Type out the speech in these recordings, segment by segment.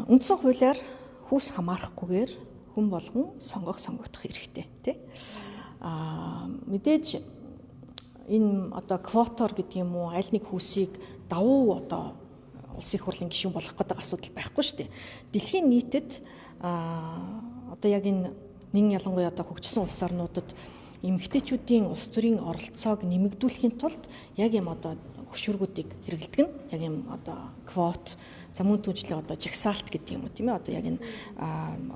Үндсэн хуулиар хүүс хамаарахгүйгээр хүн болгон сонгогдох хэрэгтэй тий. Мэдээж энэ одоо квотор гэдэг юм уу аль нэг хүүсийг давуу одоо улсын хурлын гишүүн болгох гэдэг асуудал байхгүй шүү дээ. Дэлхийн нийтэд одоо яг энэ нэгэн ялангуяа одоо хөгжсөн улс орнуудад эмэгтэйчүүдийн улс төрийн оролцоог нэмэгдүүлэхийн тулд яг юм одоо хөшүүргүүдийг хэрэглэдэг нь яг юм одоо квот, за мөн түнчлээ одоо жагсаалт гэдэг юм уу тийм ээ одоо яг энэ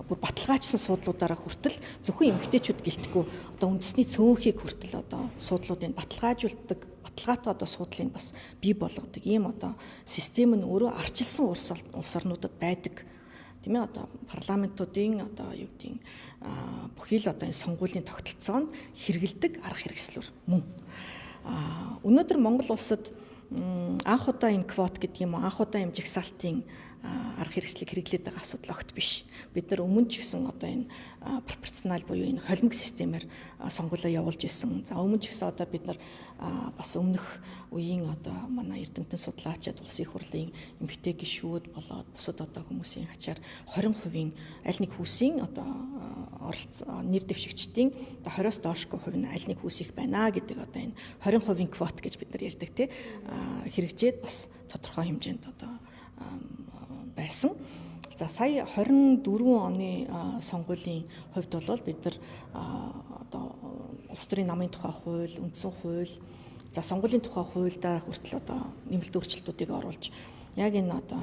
бүр баталгаажсан суудлуудаараа хүртэл зөвхөн эмэгтэйчүүд гэлтгүй одоо үндэсний цөөнхийг хүртэл одоо суудлуудыг баталгаажуулдаг баталгаатай одоо суудлыг бас бий болгодог ийм одоо систем нь өөрөө арчилсан улс орнуудад байдаг. Тийм ээ одоо парламентуудын одоо юу гэдэг бүхий л одоо энэ сонгуулийн тогтолцоонд хэрэгэлдэг арга хэрэгслэр мөн. Өнөөдөр Монгол улсад анх удаа энэ квот гэдэг юм уу анх удаа юм жагсаалтын арга хэрэгслийг хэрэглээд байгаа асуудал огт биш. Бид нар өмнө ч гэсэн одоо энэ пропорционал буюу энэ холимог системээр сонгуулиа явуулж исэн. За өмнө ч гэсэн одоо бид нар бас өмнөх үеийн одоо манай эрдэмтэн судлаачид улсын хурлын эмэгтэй гишүүд болоод бусад одоо хүмүүсийн ачаар 20% аль нэг хүүсийн одоо нэр дэвшигчдийн 20-оос доошгүй хувь нь аль нэг хүүс их байна гэдэг одоо энэ 20% квот гэж бид нар ярьдаг тий хэрэгжээд бас тодорхой хэмжээнд одоо байсан. За сая 24 оны сонгуулийн хувьд бол бид нар одоо улс төрийн намын тухай хууль, үндсэн хууль, за сонгуулийн тухай хуульдаа хүртэл одоо нэмэлт өөрчлөлтүүдийг оруулж яг энэ одоо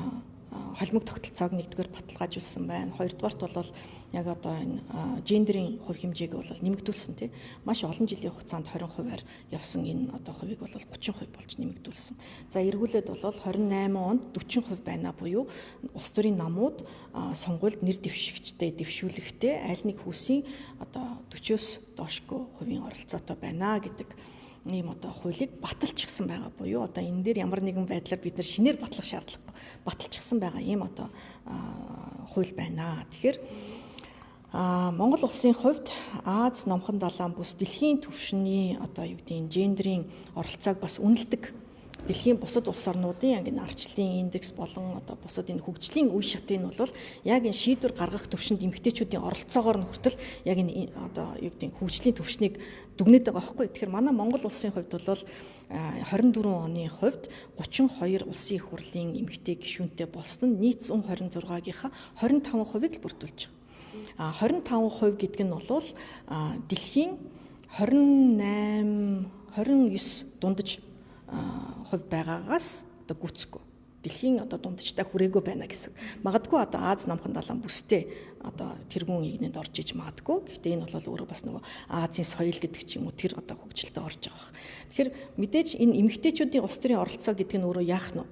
холимог тогтолцоог нэгдүгээр баталгаажуулсан байна. Хоёрдугаарт бол яг одоо энэ гендерийн хувь хэмжээг бол нэмэгдүүлсэн тий. Маш олон жилийн хугацаанд 20%-аар явсан энэ одоо хувийг бол 30% болж нэмэгдүүлсэн. За эргүүлээд бол 28 онд 40% байна буюу улс төрийн намууд сонгуульд нэр дэвшигчтэй дэвшүүлэхдээ аль нэг хүүсийн одоо 40-оос доошгүй хувийн оролцоотой байна гэдэг ийм одоо хуулийг баталчихсан байгаа буюу одоо энэ дээр ямар нэгэн байдлаар бид нар шинээр батлах шаардлагагүй баталчихсан байгаа ийм одоо хууль байна. Тэгэхээр Монгол улсын хувьд Аз номхон далайн бүс дэлхийн түвшний одоо юу гэдэг нь гендерийн оролцоог бас үнэлдэг. Дэлхийн бусад улс орнуудын яг энэ арчлалын индекс болон одоо бусад энэ хөгжлийн үе шатын нь бол яг энэ шийдвэр гаргах төвшөнд эмэгтэйчүүдийн оролцоогоор нь хүртэл яг энэ одоо юу гэдэг хөгжлийн төвшнийг дүгнээд байгаа байхгүй. Тэгэхээр манай Монгол улсын хувьд бол 24 оны хувьд 32 улсын их хурлын эмэгтэй гишүүнтэй болсон нь нийт 126-гийнхаа 25%-ийг л бүрдүүлж байгаа. 25% гэдэг нь бол дэлхийн 29 дундаж хувь байгаагаас одоо гүцэхгүй дэлхийн одоо дундчтай хүрээгүй байна гэсэн. Магадгүй одоо Аз номхон далайн бүстэй одоо тэргүүн игнэнд орж иж магадгүй. Гэхдээ энэ бол өөрөө бас нөгөө Азийн соёл гэдэг ч юм уу тэр одоо хөгжилтэй орж байгаа. Тэгэхээр мэдээж энэ эмэгтэйчүүдийн улс төрийн оролцоо гэдэг нь өөрөө яах нь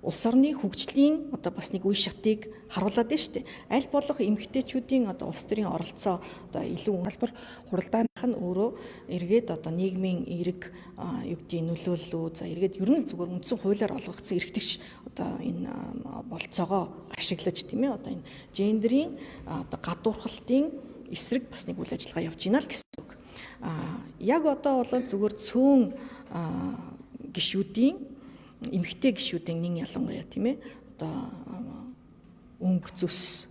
улс орны хөгжлийн одоо бас нэг үе шатыг харуулад байна шүү дээ. Аль болох эмэгтэйчүүдийн одоо улс төрийн оролцоо одоо илүү хэлбэр хуралдаанх нь өөрөө эргээд одоо нийгмийн эерэг юу гэдгийг нөлөөллөө за эргээд ер нь зүгээр үндсэн хуулиар олгогдсон эрхтгч одоо энэ болцоогоо ашиглаж тийм ээ одоо энэ гендерийн одоо гадуурхалтын эсрэг бас нэг үйл ажиллагаа явж байна л гэсэн үг. Яг одоо бол зүгээр цөөн гишүүдийн эмэгтэй гишүүдийн нэг ялангуяа тийм ээ одоо өнгө зүс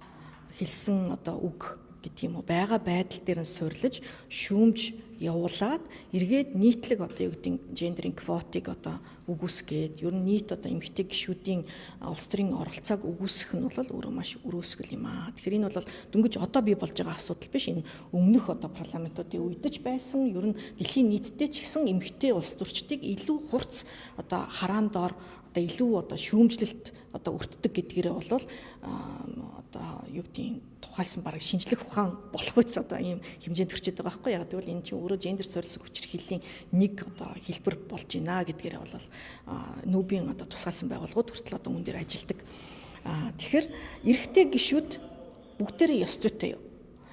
хэлсэн одоо үг гэдэг юм уу байгаа байдал дээр нь суйрлаж шүүмж явуулаад эргээд нийтлэг одоо юу гэдэг гендерийн квотыг одоо үгүйсгээд ер нь нийт одоо эмэгтэй гишүүдийн улс төрийн оролцоог үгүйсэх нь бол өөрөө маш өрөөсгөл юм аа. Тэгэхээр энэ бол дөнгөж одоо бий болж байгаа асуудал биш. Энэ өмнөх одоо парламентуудын үедж байсан ер нь дэлхийн нийтдээ ч гэсэн эмэгтэй улс төрчдийг илүү хурц одоо хараан доор одоо илүү одоо шүүмжлэлт одоо өртдөг гэдгээрээ бол одоо юу гэдэг тухайлсан бараг шинжлэх ухаан болох үс одоо ийм хэмжээнд төрчээд байгаа байхгүй яг тэгвэл энэ чинь өөрөө гендер суурилсан хүчирхийллийн нэг одоо хэлбэр болж байна гэдгээрээ бол нүүбийн одоо тусгаалсан байгууллагууд хүртэл одоо үүн дээр ажилладаг. Тэгэхээр эрэгтэй гишүүд бүгдээрээ ёс зүйтэй юу?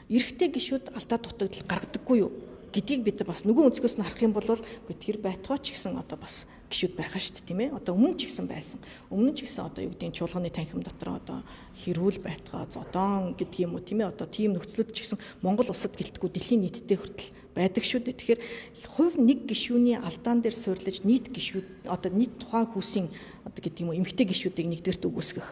Эрэгтэй гишүүд алдаа дутагдал гаргадаггүй юу? Гэдгийг бид бас нөгөө өнцгөөс нь харах юм бол тэр байтугай ч гэсэн одоо бас гишүүд байгаа шүү дээ тийм ээ. Одоо өмнө ч гэсэн байсан. Өмнө ч гэсэн одоо юу гэдэг нь чуулганы танхим дотор одоо хэрүүл байтугай зодон гэдэг юм уу тийм ээ. Одоо тийм нөхцлүүд ч гэсэн Монгол улсад гэлтгүй дэлхийн нийтдээ хүртэл байдаг шүү дээ. Тэгэхээр хувь нэг гишүүний алдаан дээр суйрлаж нийт гишүүд одоо нийт тухайн хүүсийн одоо гэдэг юм уу эмэгтэй гишүүдийг нэгдүгээрт үгүйсгэх.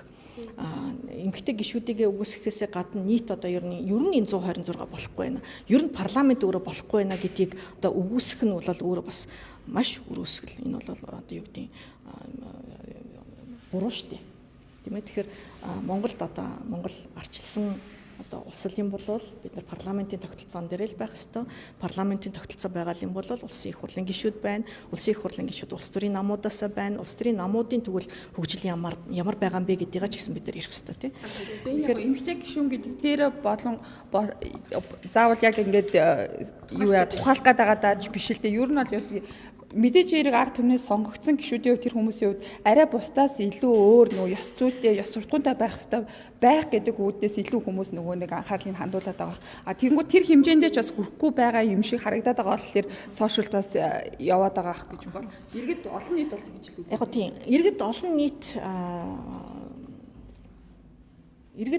эмэгтэй гишүүдийг үгүйсгэхээс гадна нийт одоо ер нь энэ 126 болохгүй байна. Ер нь парламент өөрөө болохгүй байна гэдгийг одоо үгүйсгэх нь бол өөрөө бас маш өрөөсгөл. Энэ бол одоо юу гэдэг буруу шүү дээ. Тийм ээ. Тэгэхээр Монголд одоо Монгол арчилсан одоо улс юм бол бид нар парламентын тогтолцоон дээр л байх ёстой. Парламентын тогтолцоо байгаа юм бол улсын их хурлын гишүүд байна. Улсын их хурлын гишүүд улс төрийн намуудаасаа байна. Улс төрийн намуудын тэгвэл хөгжил ямар байгаа юм бэ гэдгийг ч гэсэн бид нар ярих ёстой тийм. Тэгэхээр эмэгтэй гишүүн гэдэг дээр болон заавал яг ингээд юу яа тухайлах гээд байгаа даа биш л дээ. Ер нь бол мэдээж хэрэг ард түмнээс сонгогдсон гишүүдийн хувьд тэр хүмүүсийн хувьд арай бусдаас илүү өөр нөгөө ёс зүйтэй, ёс суртахуунтай байх ёстой байх гэдэг үүднээс илүү хүмүүс нөгөө нэг анхаарлыг хандуулад байгаа. Тэгэнгүүт тэр хэмжээндээ ч бас хүрэхгүй байгаа юм шиг харагдаад байгаа болохоор сошиалд бас яваад байгаа ах гэж байна. Иргэд олон нийт бол тэгж л үү. Яг тийм. Иргэд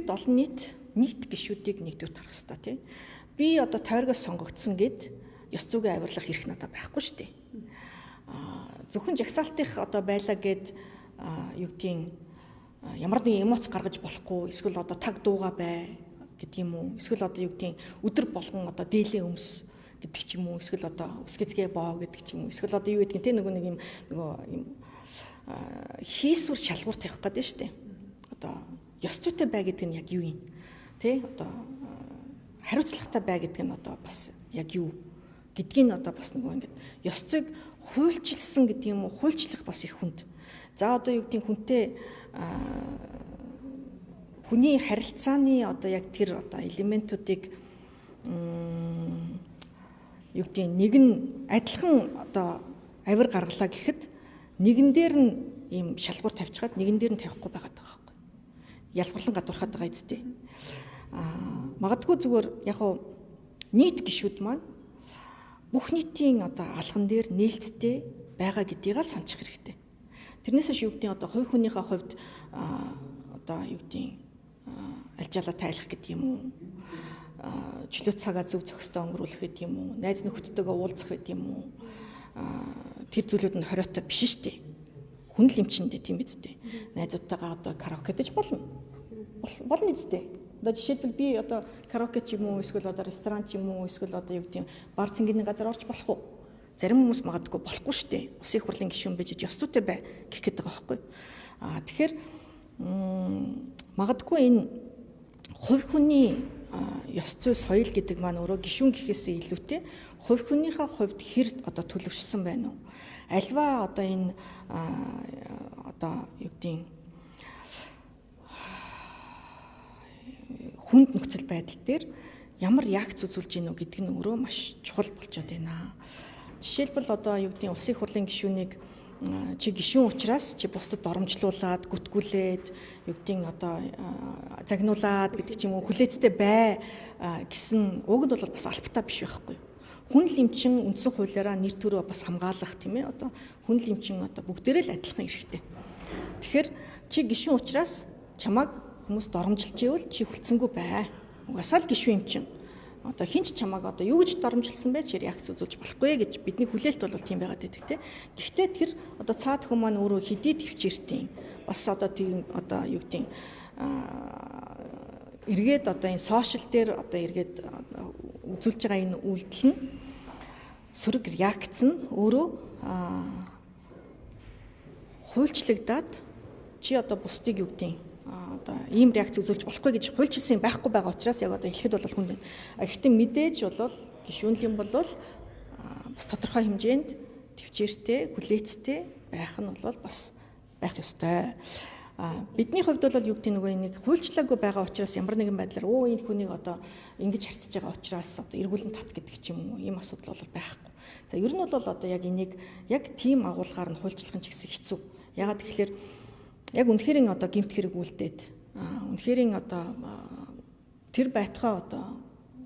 олон нийт гишүүдийг нэгдүгээр тарах хэрэгтэй тийм. Би одоо тойргоос сонгогдсон гэд ёс зүйгээ авирлах эрх надад байхгүй шүү дээ. Зөвхөн жагсаалтынх одоо байлаа гэд юу гэдгийг ямар нэгэн эмоц гаргаж болохгүй эсвэл одоо таг дууга бай гэдэг юм уу эсвэл одоо юу гэдгийг өдөр болгон одоо дээлээ өмс гэдэг ч юм уу эсвэл одоо үсгэцгээ боо гэдэг ч юм уу эсвэл одоо юу гэдгийг те нөгөө юм хийсвэр шалгуур тавих гэдэг нь шүү дээ. Одоо ёс зүйтэй бай гэдэг нь яг юу юм те одоо хариуцлагатай бай гэдэг нь одоо бас яг юу гэдгийг одоо бас нөгөө ингэж ёс зүйг хуульчилсан гэдэг юм уу хуульчлах бас их хүнд. За одоо юу гэдгийг хүнтэй хүний харилцааны одоо яг тэр одоо элементүүдийг юу гэдгийг нэг нь адилхан одоо авир гаргалаа гэхэд нэгэн дээр нь ийм шалгуур тавьчихад нэгэн дээр нь тавихгүй байгаад байгаа байхгүй. Ялгарлан гадуурхаад байгаа эцтэй. Магадгүй зүгээр яг хуу нийт гишүүд маань бүх нийтийн одоо алган дээр нээлттэй байгаа гэдгийг л санах хэрэгтэй. Тэрнээс юу гэдгийг одоо хувь хүнийхээ хувьд одоо юу гэдгийг альжаалаа тайлах гэдэг юм уу? Чөлөө цагаа зөв зохистой өнгөрүүлэх гэдэг юм уу? Найз нөхдөдөө уулзах гэдэг юм уу? Тэр зүйлүүд нь хориотой биш шүү дээ. Хүн л юм чиндээ тийм үстэй. Найзуудтайгаа одоо караоке дэж болно. Болно үстэй. Одоо жишээлбэл би одоо караоке ч юм уу эсвэл одоо ресторан ч юм уу эсвэл одоо юу гэдэг юм бар цэнгэний газар орж болох уу? Зарим хүмүүс магадгүй болохгүй шүү дээ. Улсын их хурлын гишүүн байж ёс зүйтэй бай гэх гээд байгаа байхгүй. Тэгэхээр магадгүй энэ хувь хүний ёс зүй соёл гэдэг маань өөрөө гишүүн гэхээсээ илүүтэй хувь хүнийхээ хувьд хэр одоо төлөвшсөн байна уу? Альва одоо энэ одоо юу гэдэг хүнд нөхцөл байдал дээр ямар реакц үзүүлж гинөө гэдэг нь өөрөө маш чухал болчиход байна. Жишээлбэл одоо юу гэдэг улсын их хурлын гишүүнийг чи гишүүн учраас чи бусдад доромжлуулаад гүтгүүлээд юу гэдэг одоо загнуулаад гэдэг ч юм уу хүлээцтэй бай гэсэн угд бол бас албатай биш байхгүй. Хүн л эмчин үндсэн хуулиараа нэр төрөө бас хамгаалах тийм ээ одоо хүн л эмчин одоо бүгдээрээ л адилхан эрхтэй. Тэгэхээр чи гишүүн учраас чамайг хүмүүс доромжилж ивэл чи хүлцэнгүй бай. Угасаал гишүүн юм чин. Одоо хинч чамайг одоо юу гэж доромжилсан бэ? Чи реакц үзүүлж болохгүй гэж бидний хүлээлт бол тийм байгаад байдаг те. Гэхдээ тэр одоо цаад хүмүүс маань өөрөө хэдий төвчээртийн бас одоо тийм одоо юу гэдэг эргээд одоо энэ сошиал дээр одоо эргээд үзүүлж байгаа энэ үйлдэл нь сөрөг реакц нь өөрөө хуульчлагдаад чи одоо бусдыг юу гэдэг одоо ийм реакц үзүүлж болохгүй гэж хуульчилсан байхгүй байгаа учраас яг одоо хэлэхэд бол хүнд байна. Гэхдээ мэдээж бол гишүүнлийн бол бас тодорхой хэмжээнд төвчээртэй, хүлээцтэй байх нь бол бас байх ёстой. Бидний хувьд бол юу гэдэг нөгөө нэг хуульчлаагүй байгаа учраас ямар нэгэн байдлаар энэ хүнийг одоо ингэж харьцаж байгаа учраас одоо эргүүлэн тат гэдэг ч юм уу ийм асуудал бол байхгүй. За ер нь бол одоо яг энийг яг тийм агуулгаар нь хуульчлах нь ч гэсэн хэцүү. Ягаад гэвэл яг үнэхэрийн одоо гэмт хэрэг үлдээд үнэхэрийн одоо тэр байтугай одоо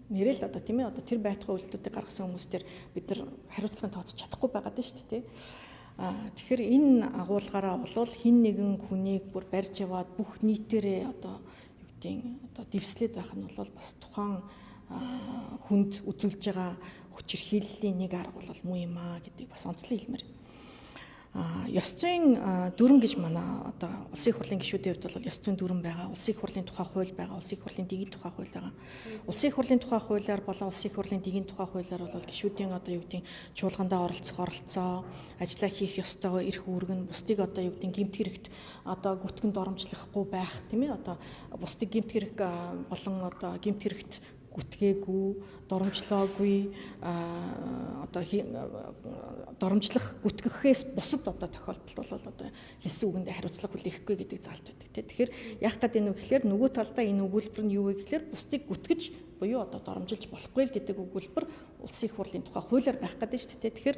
нэрэл одоо тийм ээ одоо тэр байтугай үйлдэлүүдийг гаргасан хүмүүстээр бид нар хариуцлагын тооцож чадахгүй байгаад байна шүү дээ. Тэгэхээр энэ агуулгаараа бол хин нэгэн хүнийг бүр барьж яваад бүх нийтээрээ одоо юу гэдэг одоо дэвслээд байх нь бол бас тухайн хүнд үзүүлж байгаа хүчирхийллийн нэг арга бол муу юм аа гэдгийг бас онцлог хэлмээр. ёс зүйн дүрм гэж манай одоо улсын их хурлын гишүүдийн хувьд бол ёс зүйн дүрм байгаа, улсын их хурлын тухай хууль байгаа, улсын их хурлын дэгийн тухай хууль байгаа. Улсын их хурлын тухай хуулиар болон улсын их хурлын дэгийн тухай хуулиар бол гишүүдийн одоо юу гэдэг чуулгандаа оролцоо, ажиллаа хийх ёстойгоо эрх үүргэн, бусдыг одоо юу гэдэг гэмт хэрэгт одоо гүтгэнд оромжлохгүй байх, тийм ээ, одоо бусдыг гэмт хэрэг болон одоо гэмт хэрэгт гүтгээгүй, доромжлоогүй, одоо доромжлох гүтгэхээс бусад одоо тохиолдолд бол одоо хэлсэн үгэндээ хариуцлага хүлээхгүй гэдэг заалт байдаг. Тэгэхээр яах гэдэг нь вэ гэхээр нөгөө талдаа энэ өгүүлбэр нь юу вэ гэхээр бусдыг гүтгэж буюу одоо доромжилж болохгүй л гэдэг өгүүлбэр улсын их хурлын тухай хуулиар байх гэдэг шүү дээ. Тэгэхээр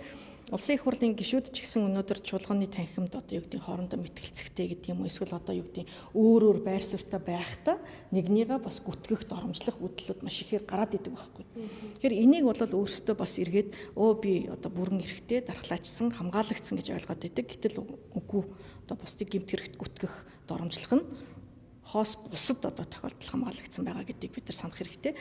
улсын их хурлын гишүүд ч гэсэн өнөөдөр чуулганы танхимд одоо юу гэдэг хоорондоо мэтгэлцэхтэй гэдэг юм уу, эсвэл одоо юу гэдэг өөр байр суурьтай байхдаа нэгнийгээ бас гүтгэх, доромжлох үдлүүд маш ихээр гараад идэг байхгүй. Тэгэхээр энийг бол өөрөөсөө бас эргээд би одоо бүрэн эрхтэй дархлаачсан, хамгаалагдсан гэж ойлгоод байдаг. Гэтэл үгүй, одоо бусдыг гэмт хэрэгт гүтгэх, доромжлох нь хоос бусад одоо тохиолдол хамгаалагдсан байгаа гэдгийг бид нар санах хэрэгтэй.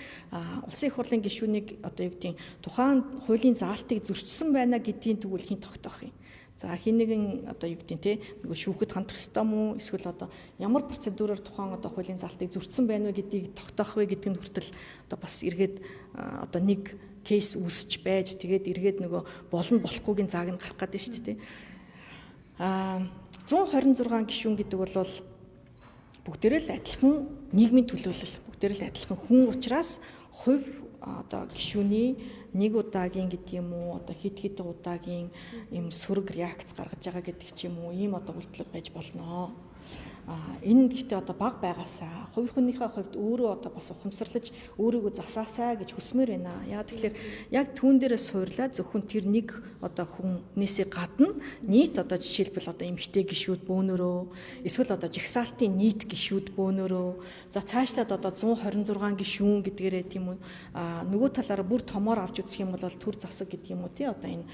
Улсын их хурлын гишүүнийг одоо юу гэдэг тухайн хуулийн заалтыг зөрчсөн байна гэдгийн тэгвэл хин тогтоох юм. За хин нэгэн одоо юу гэдэг те нөгөө шүүхэд хандах ёстой мó, эсвэл одоо ямар процедураар тухайн одоо хуулийн заалтыг зөрчсөн байна вэ гэдгийг тогтоох вэ гэдэг нь хүртэл одоо бас эргээд одоо нэг кейс үүсч байж тэгээд эргээд нөгөө болно болохгүйгийн зааг нь гарах гэдэг нь шүү дээ. 126 гишүүн гэдэг бол бүгдээрээ л адилхан нийгмийн төлөөлөл, бүгдээрээ л адилхан хүн учраас хувь одоо гишүүний нэг удаагийн гэдэг юм уу, одоо хэд хэдэн удаагийн ийм сөрөг реакц гаргаж байгаа гэдэг ч юм уу, ийм одоо үйлдэл байж болно. Энэ гэхдээ одоо баг байгаасаа хувь хүнийхээ хувьд өөрөө одоо бас ухамсарлаж өөрийгөө засаасаа гэж хүсмээр байна. Яг тэгэхээр яг түүн дээрээ суурлаа зөвхөн тэр нэг одоо хүнээсээ гадна нийт одоо жишээлбэл одоо эмэгтэй гишүүд бөөнөрөө, эсвэл одоо жагсаалтын нийт гишүүд бөөнөрөө, за цаашлаад одоо 126 гишүүн гэдгээрээ тийм үү, нөгөө талаараа бүр томоор авч үзэх юм бол төр засаг гэдэг юм уу тий, одоо энэ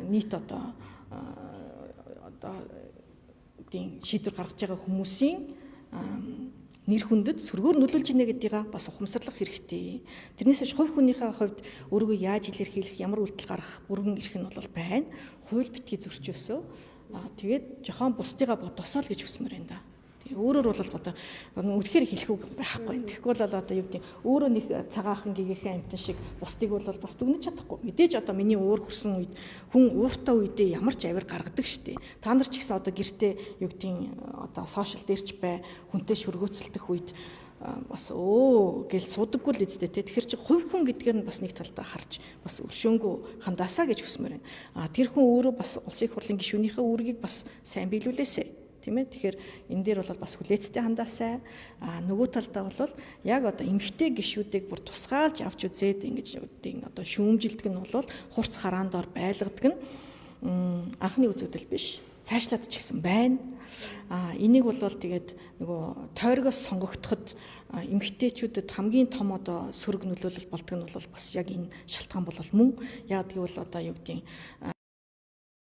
нийт одоо шийдвэр гаргаж байгаа хүмүүсийн нэр хүндэд сөргөөр нөлөөлж ийнэ гэдгийг бас ухамсарлах хэрэгтэй. Тэрнээс биш хувь хүнийхээ хувьд өөрийгөө яаж илэрхийлэх, ямар үйлдэл гаргах бүрэн эрх нь бол байна. Хууль битгий зөрчөөсөө тэгээд жохон бусдыгаа бодосоо л гэж хүсмээр байна да. Өөрөөр бол одоо үнэхээр хэлэхгүй байхгүй. Тэгэхгүй бол одоо юу гэдэг өөрөө нэг цагаахан гэгийнхэн амтан шиг бусдыг бол бас дүгнэж чадахгүй. Мэдээж одоо миний уур хүрсэн үед хүн ууртаа үедээ ямар ч авир гаргадаг штеп. Та нар ч гэсэн одоо гэртээ юу гэдэг одоо сошиал дээрч бай хүнтэй шүргөөцөлдөх үед бас гэл судаггүй л үстэй те. Тэгэхээр чи хувь хүн гэдгээр нь бас нэг талдаа харж бас өршөөнгөө хандаасаа гэж хүсмээр байна. Тэр хүн өөрөө бас улсын их хурлын гишүүнийхээ үүргийг бас сайн биелүүлээсэй. Тийм ээ. Тэгэхээр энэ дээр бол бас хүлээцтэй хандаасай. Нөгөө талдаа бол яг одоо эмгтэй гишүүдийг бүр тусгаалж авч үзээд ингэж одоо шүүмжилдэг нь бол хурц хараан доор байлгадаг нь анхны үзэгдэл биш. Цаашлаад ч гэсэн байна. Энийг бол тэгээд нөгөө тойргоос сонгогдоход эмгтээчүүдэд хамгийн том одоо сөрөг нөлөөлөл болдог нь бол бас яг энэ шалтгаан бол мөн. Яг тэгвэл одоо юу гэдэг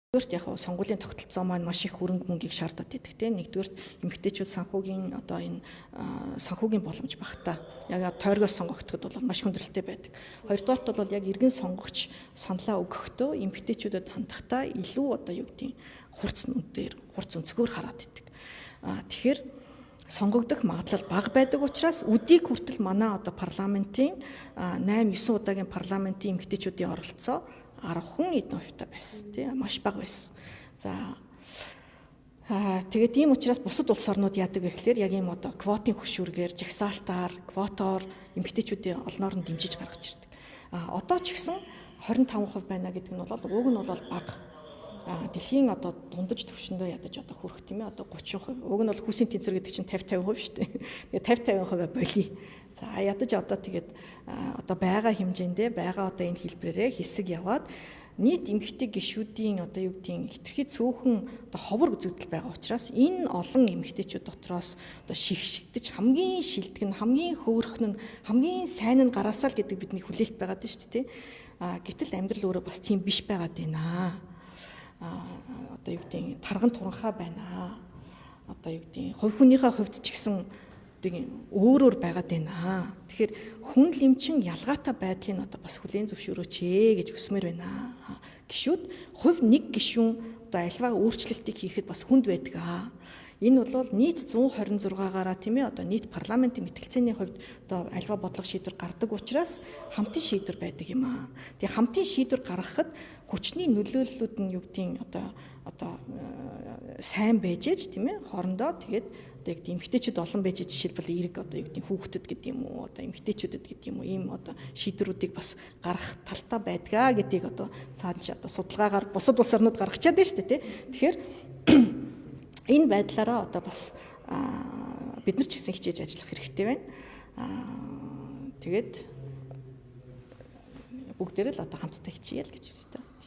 Нэгдүгээрт яг сонгуулийн тогтолцоо маань маш их хөрөнгө мөнгийг шаардаад байдаг тийм. Нэгдүгээрт эмэгтэйчүүд санхүүгийн одоо энэ санхүүгийн боломж багтаа. Яг тойргоос сонгогдоход бол маш хүндрэлтэй байдаг. Хоёрдугаарт бол яг иргэн сонгогч саналаа өгөхдөө эмэгтэйчүүдэд хандахдаа илүү одоо юу гэдэг хурц нүдээр хурц өнцгөр хараад идэг. Тэгэхээр сонгогдох магадлал бага байдаг учраас өдийг хүртэл манай одоо парламентын 8-9 удаагийн парламентын эмэгтэйчүүдийн оролцоо 10% байсан тийм маш бага байсан. За тэгээд ийм учраас бусад улс орнууд яадаг вэ гэхээр яг ийм одоо квотын хөшүүргээр жагсаалтаар квотоор эмэгтэйчүүдийн олноор нь дэмжиж гаргаж ирдэг. Одоо ч гэсэн 25% байна гэдэг нь бол уг нь бол бага. Дэлхийн одоо дундаж төвшөндөө ядаж одоо хүрэх тийм ээ одоо 30%. Уг нь бол хүүсийн тэнцвэр гэдэг чинь 50-50% шүү дээ. Тэгээ 50-50% болий. За ядаж одоо тэгээд одоо байгаа хэмжээндээ байгаа одоо энэ хэлбэрээрээ хэсэг яваад нийт эмэгтэй гишүүдийн одоо юу гэдгийг хэтэрхий цөөхөн одоо ховор үзэгдэл байгаа учраас энэ олон эмэгтэйчүүд дотроос одоо шигшигдэж хамгийн шилдэг нь хамгийн хөөрхөн нь хамгийн сайн нь гараасаа л гэдэг бидний хүлээлт байгаад байна шүү дээ. Гэтэл амьдрал өөрөө бас тийм биш байгаад байна. Одоо юу гэдэг тарган туранхаа байна. Одоо юу гэдэг хувь хүнийхээ хувьд ч гэсэн өөрөөр байгаад байна. Тэгэхээр хүн лимчин ялгаатай байдлыг одоо бас хүлээн зөвшөөрөөч гэж хүсмээр байна. Гишүүд хувь нэг гишүүн одоо альва өөрчлөлтийг хийхэд бас хүнд байдаг. Энэ бол нийт 126-аараа тийм ээ одоо нийт парламентын мэтгэлцээний хувьд одоо альва бодлого шийдвэр гаргадаг учраас хамтын шийдвэр байдаг юм аа. Тэгээ хамтын шийдвэр гаргахад хүчний нөлөөллүүд нь юу гэдгийг одоо сайн байж ээж тийм ээ хоорондоо тэгээд одоо яг эмэгтэйчүүд олон байж жишээлбэл эрэг одоо юу гэдэг хүүхдэд гэдэг юм уу одоо эмэгтэйчүүдэд гэдэг юм уу ийм одоо шийдвэрүүдийг бас гаргах талтай байдгаа гэдгийг одоо цааш одоо судалгаагаар бусад улс орнууд гаргачаад байна шүү дээ тий. Тэгэхээр энэ байдлаараа одоо бас бид нар ч гэсэн хичээж ажиллах хэрэгтэй байна. Тэгээд бүгдээрээ л одоо хамтдаа хичээе л гэж үздэг.